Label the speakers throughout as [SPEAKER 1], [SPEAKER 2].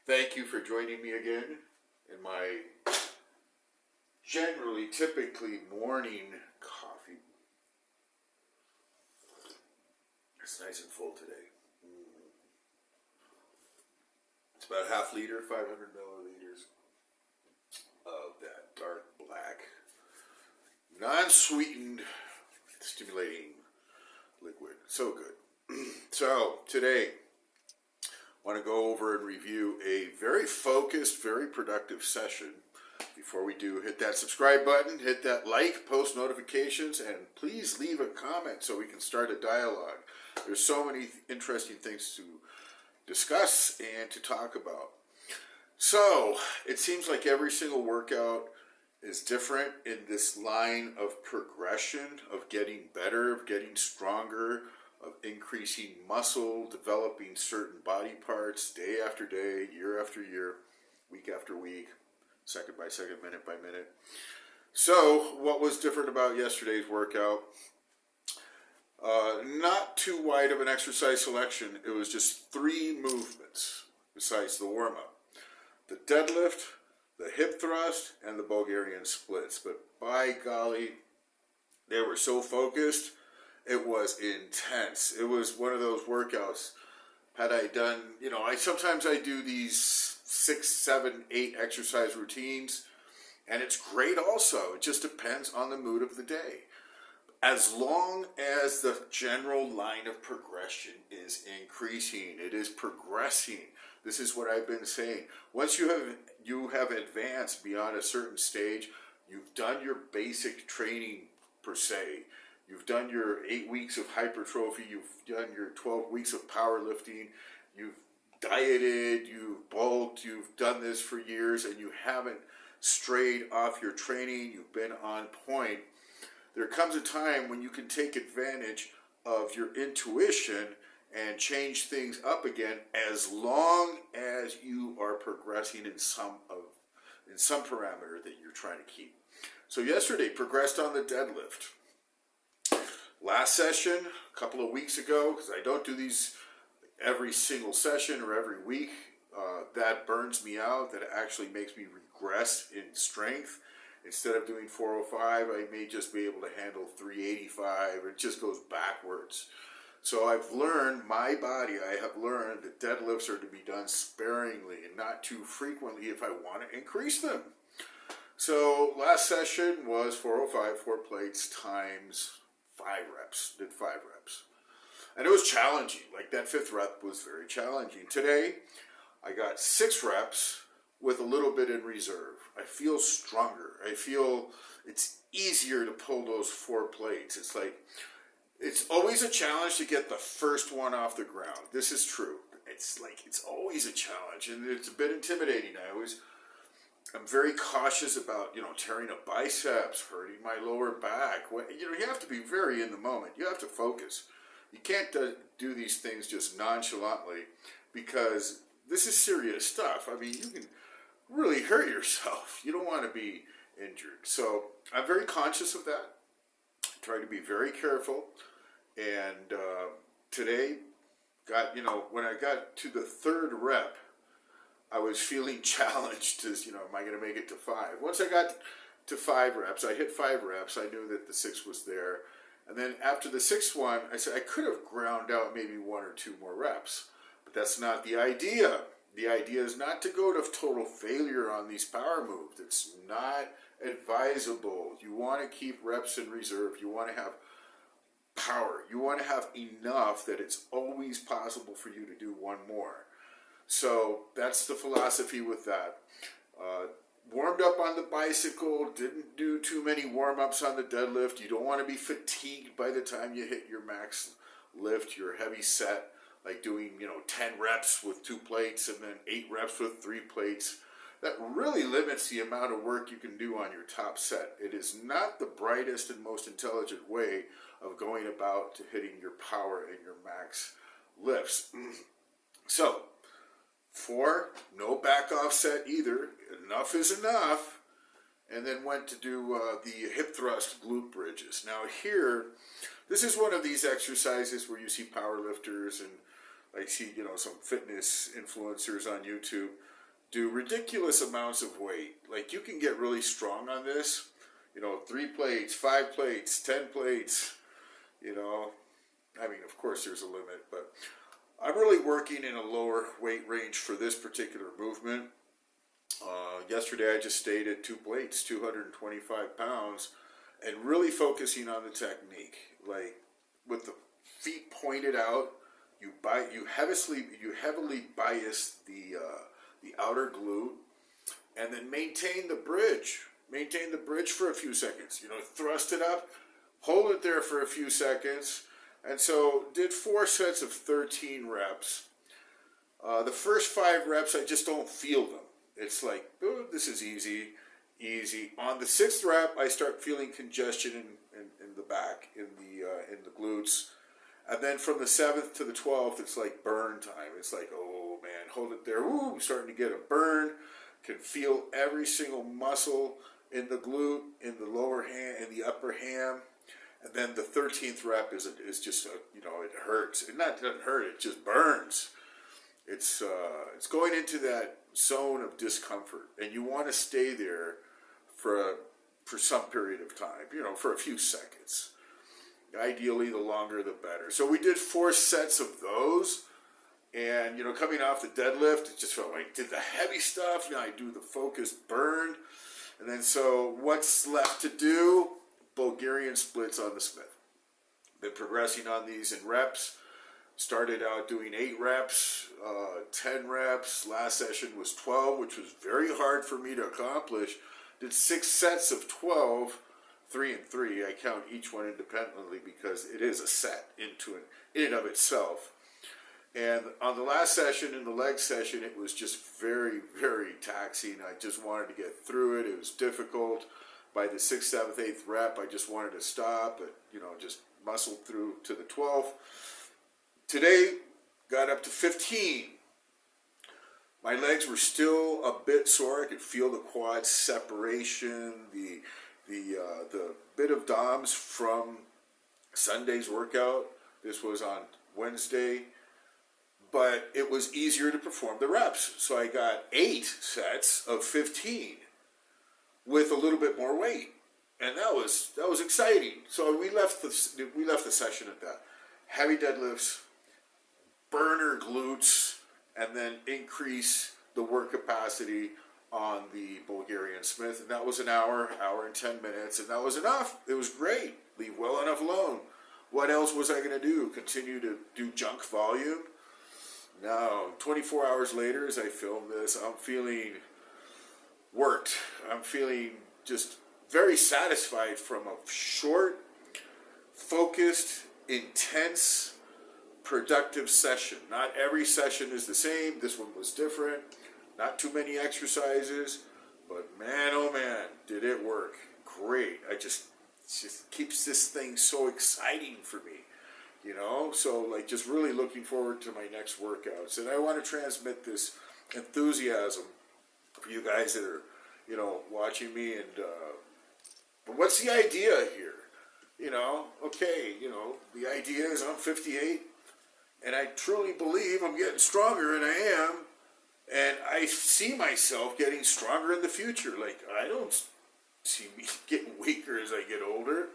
[SPEAKER 1] Thank you for joining me again in my typically morning coffee. It's nice and full today. It's about a half liter, 500 milliliters of that dark black, non-sweetened, stimulating liquid. So good. So today, I want to go over and review a very focused, very productive session. Before we do, hit that subscribe button, hit that like, post notifications, and please leave a comment so we can start a dialogue. There's so many interesting things to discuss and to talk about. So, it seems like every single workout is different in this line of progression, of getting better, of getting stronger, of increasing muscle, developing certain body parts day after day, year after year, week after week, second by second, minute by minute. So, what was different about yesterday's workout? Not too wide of an exercise selection. It was just 3 movements besides the warm-up. The deadlift, the hip thrust, and the Bulgarian splits. But by golly, they were so focused. It was intense. It was one of those workouts. Had I done, sometimes I do these 6, 7, 8 exercise routines, and it's great also. It just depends on the mood of the day. As long as the general line of progression is increasing, it is progressing. This is what I've been saying. Once you have advanced beyond a certain stage, you've done your basic training per se. You've done your 8 weeks of hypertrophy. You've done your 12 weeks of powerlifting. You've dieted. You've bulked. You've done this for years, and you haven't strayed off your training. You've been on point. There comes a time when you can take advantage of your intuition and change things up again, as long as you are progressing in some parameter that you're trying to keep. So yesterday, progressed on the deadlift. Last session, a couple of weeks ago, because I don't do these every single session or every week, that burns me out. That actually makes me regress in strength. Instead of doing 405, I may just be able to handle 385. It just goes backwards. So I've learned, my body, I have learned that deadlifts are to be done sparingly and not too frequently if I want to increase them. So last session was 405, 4 plates times 5 reps. Did 5 reps. And it was challenging. Like that 5th rep was very challenging. Today, I got 6 reps with a little bit in reserve. I feel stronger. I feel it's easier to pull those 4 plates. It's like, it's always a challenge to get the first one off the ground. This is true. It's always a challenge, and it's a bit intimidating. I'm very cautious about, tearing a biceps, hurting my lower back. You have to be very in the moment. You have to focus. You can't do these things just nonchalantly, because this is serious stuff. I mean, you can really hurt yourself. You don't want to be injured. So I'm very conscious of that. I try to be very careful. And today, when I got to the 3rd rep, I was feeling challenged as, am I going to make it to 5? Once I got to 5 reps, I hit 5 reps, I knew that the 6 was there. And then after the 6th one, I said I could have ground out maybe 1 or 2 more reps. But that's not the idea. The idea is not to go to total failure on these power moves. It's not advisable. You want to keep reps in reserve. You want to have power. You want to have enough that it's always possible for you to do 1 more. So that's the philosophy with that. Warmed up on the bicycle, didn't do too many warm-ups on the deadlift. You don't want to be fatigued by the time you hit your max lift, your heavy set, like doing, 10 reps with 2 plates and then 8 reps with 3 plates. That really limits the amount of work you can do on your top set. It is not the brightest and most intelligent way of going about to hitting your power and your max lifts. So, 4, no back offset either. Enough is enough. And then went to do the hip thrust glute bridges. Now here, this is one of these exercises where you see power lifters and I see, some fitness influencers on YouTube do ridiculous amounts of weight. Like, you can get really strong on this, 3 plates, 5 plates, 10 plates, I mean, of course there's a limit, but I'm really working in a lower weight range for this particular movement. Yesterday I just stayed at 2 plates, 225 pounds, and really focusing on the technique. Like, with the feet pointed out, you heavily bias the outer glute, and then maintain the bridge. Maintain the bridge for a few seconds. Thrust it up, hold it there for a few seconds. And so did 4 sets of 13 reps. The first 5 reps, I just don't feel them. It's like, oh, this is easy. On the 6th rep, I start feeling congestion in the back, in the glutes. And then from the 7th to the 12th, it's like burn time. It's like, oh man, hold it there. Ooh, I'm starting to get a burn. Can feel every single muscle in the glute, in the lower ham, in the upper ham. And then the 13th rep is just, it hurts. It doesn't hurt, it just burns. It's going into that zone of discomfort. And you want to stay there for some period of time, for a few seconds. Ideally, the longer the better. So we did 4 sets of those. And, coming off the deadlift, it just felt like I did the heavy stuff. Now I do the focused burn. And then so what's left to do? Bulgarian splits on the Smith. Been progressing on these in reps. Started out doing 8 reps, 10 reps. Last session was 12, which was very hard for me to accomplish. Did 6 sets of 12, 3 and 3. I count each one independently because it is a set in and of itself. And on the last session, in the leg session, it was just very, very taxing. I just wanted to get through it. It was difficult. By the 6th, 7th, 8th rep, I just wanted to stop, but, just muscled through to the 12th. Today, got up to 15. My legs were still a bit sore. I could feel the quad separation, the bit of DOMs from Sunday's workout. This was on Wednesday. But it was easier to perform the reps. So I got 8 sets of 15 with a little bit more weight. And that was exciting. So we left the session at that. Heavy deadlifts, burner glutes, and then increase the work capacity on the Bulgarian Smith. And that was an hour and 10 minutes, and that was enough. It was great. Leave well enough alone. What else was I going to do? Continue to do junk volume? No. 24 hours later, as I film this, I'm feeling worked. I'm feeling just very satisfied from a short, focused, intense, productive session. Not every session is the same. This one was different. Not too many exercises, but man, oh man, did it work. Great. It just keeps this thing so exciting for me. So like just really looking forward to my next workouts. And I want to transmit this enthusiasm for you guys that are, watching me. And but what's the idea here? Okay, the idea is I'm 58, and I truly believe I'm getting stronger, and I am. And I see myself getting stronger in the future. Like, I don't see me getting weaker as I get older.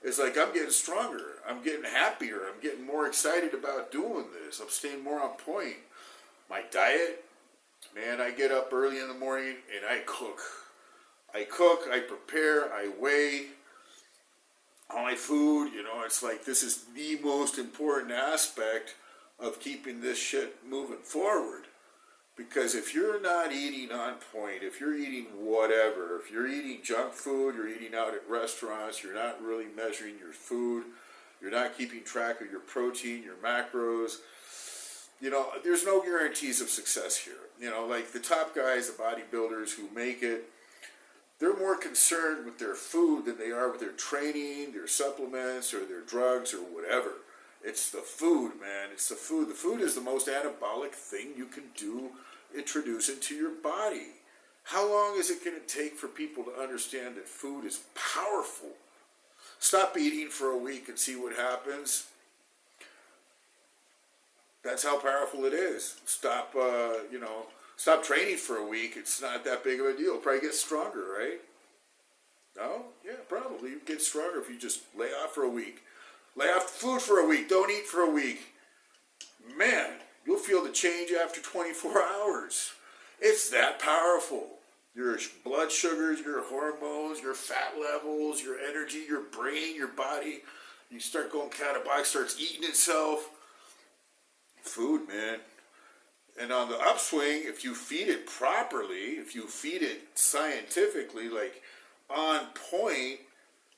[SPEAKER 1] It's like I'm getting stronger. I'm getting happier. I'm getting more excited about doing this. I'm staying more on point. My diet, man, I get up early in the morning and I cook. I prepare, I weigh all my food. It's like this is the most important aspect of keeping this shit moving forward. Because if you're not eating on point, if you're eating whatever, if you're eating junk food, you're eating out at restaurants, you're not really measuring your food, you're not keeping track of your protein, your macros, there's no guarantees of success here. Like the top guys, the bodybuilders who make it, they're more concerned with their food than they are with their training, their supplements, or their drugs, or whatever. It's the food, man. It's the food. The food is the most anabolic thing you can introduce into your body. How long is it going to take for people to understand that food is powerful? Stop eating for a week and see what happens. That's how powerful it is. Stop, stop training for a week, it's not that big of a deal. Probably get stronger, right? No? Yeah, probably. You get stronger if you just lay off for a week. Lay off food for a week. Don't eat for a week. Man, you'll feel the change after 24 hours. It's that powerful. Your blood sugars, your hormones, your fat levels, your energy, your brain, your body. You start going catabolic, starts eating itself. Food, man. And on the upswing, if you feed it properly, if you feed it scientifically, like on point,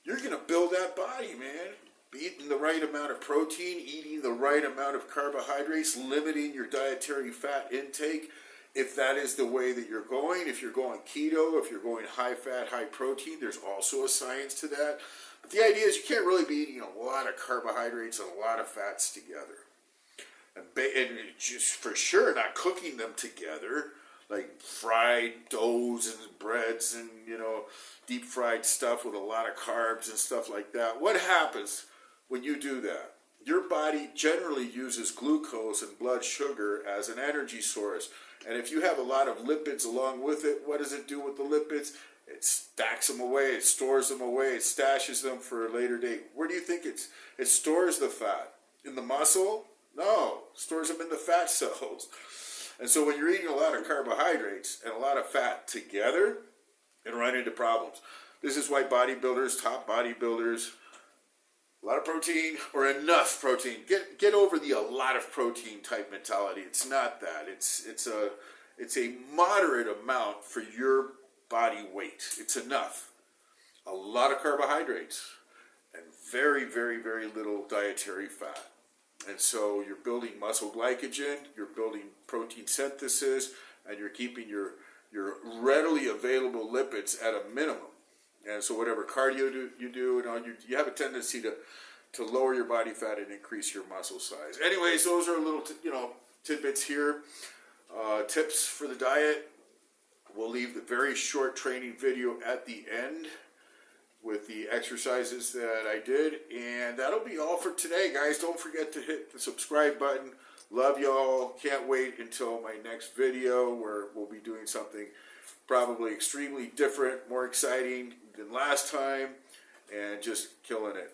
[SPEAKER 1] you're going to build that body, man. Eating the right amount of protein, eating the right amount of carbohydrates, limiting your dietary fat intake. If that is the way that you're going, if you're going keto, if you're going high fat, high protein, there's also a science to that. But the idea is you can't really be eating a lot of carbohydrates and a lot of fats together. And just for sure not cooking them together, like fried doughs and breads and, deep fried stuff with a lot of carbs and stuff like that. What happens when you do that? Your body generally uses glucose and blood sugar as an energy source. And if you have a lot of lipids along with it, what does it do with the lipids? It stacks them away, it stores them away, it stashes them for a later date. Where do you think it stores the fat? In the muscle? No, it stores them in the fat cells. And so when you're eating a lot of carbohydrates and a lot of fat together, you'll run into problems. This is why bodybuilders, top bodybuilders, a lot of protein or enough protein. Get over the a lot of protein type mentality. It's not that. It's a moderate amount for your body weight. It's enough. A lot of carbohydrates and very, very, very little dietary fat. And so you're building muscle glycogen, you're building protein synthesis, and you're keeping your readily available lipids at a minimum. And so whatever cardio you do, you have a tendency to lower your body fat and increase your muscle size. Anyways, those are little tidbits here, tips for the diet. We'll leave the very short training video at the end with the exercises that I did, and that'll be all for today, guys. Don't forget to hit the subscribe button. Love y'all. Can't wait until my next video where we'll be doing something probably extremely different, more exciting than last time, and just killing it.